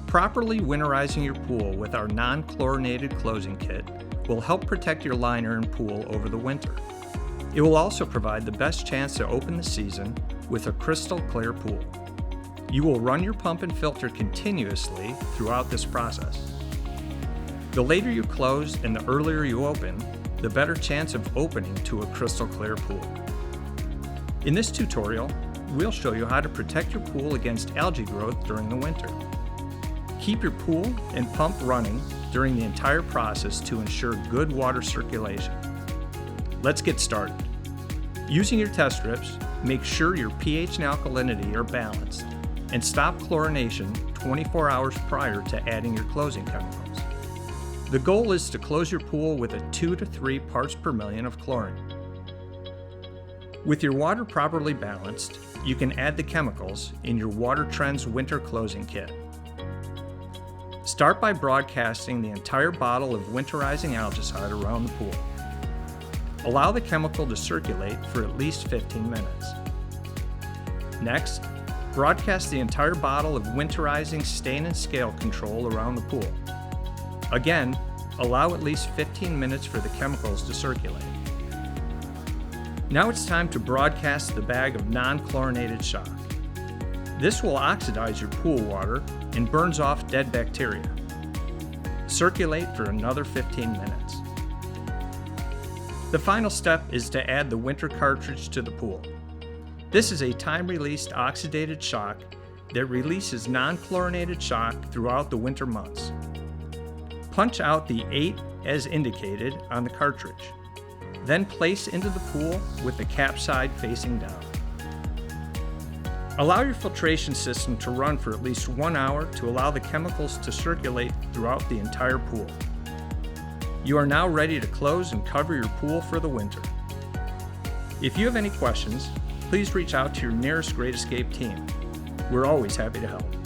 Properly winterizing your pool with our non-chlorinated closing kit will help protect your liner and pool over the winter. It will also provide the best chance to open the season with a crystal clear pool. You will run your pump and filter continuously throughout this process. The later you close and the earlier you open, the better chance of opening to a crystal clear pool. In this tutorial, we'll show you how to protect your pool against algae growth during the winter. Keep your pool and pump running during the entire process to ensure good water circulation. Let's get started. Using your test strips, make sure your pH and alkalinity are balanced and stop chlorination 24 hours prior to adding your closing chemicals. The goal is to close your pool with a 2 to 3 parts per million of chlorine. With your water properly balanced, you can add the chemicals in your Water Trends Winter Closing Kit. Start by broadcasting the entire bottle of winterizing algicide around the pool. Allow the chemical to circulate for at least 15 minutes. Next, broadcast the entire bottle of winterizing stain and scale control around the pool. Again, allow at least 15 minutes for the chemicals to circulate. Now it's time to broadcast the bag of non-chlorinated shock. This will oxidize your pool water and burns off dead bacteria. Circulate for another 15 minutes. The final step is to add the winter cartridge to the pool. This is a time-released oxidated shock that releases non-chlorinated shock throughout the winter months. Punch out the 8 as indicated on the cartridge. Then place into the pool with the cap side facing down. Allow your filtration system to run for at least 1 hour to allow the chemicals to circulate throughout the entire pool. You are now ready to close and cover your pool for the winter. If you have any questions, please reach out to your nearest Great Escape team. We're always happy to help.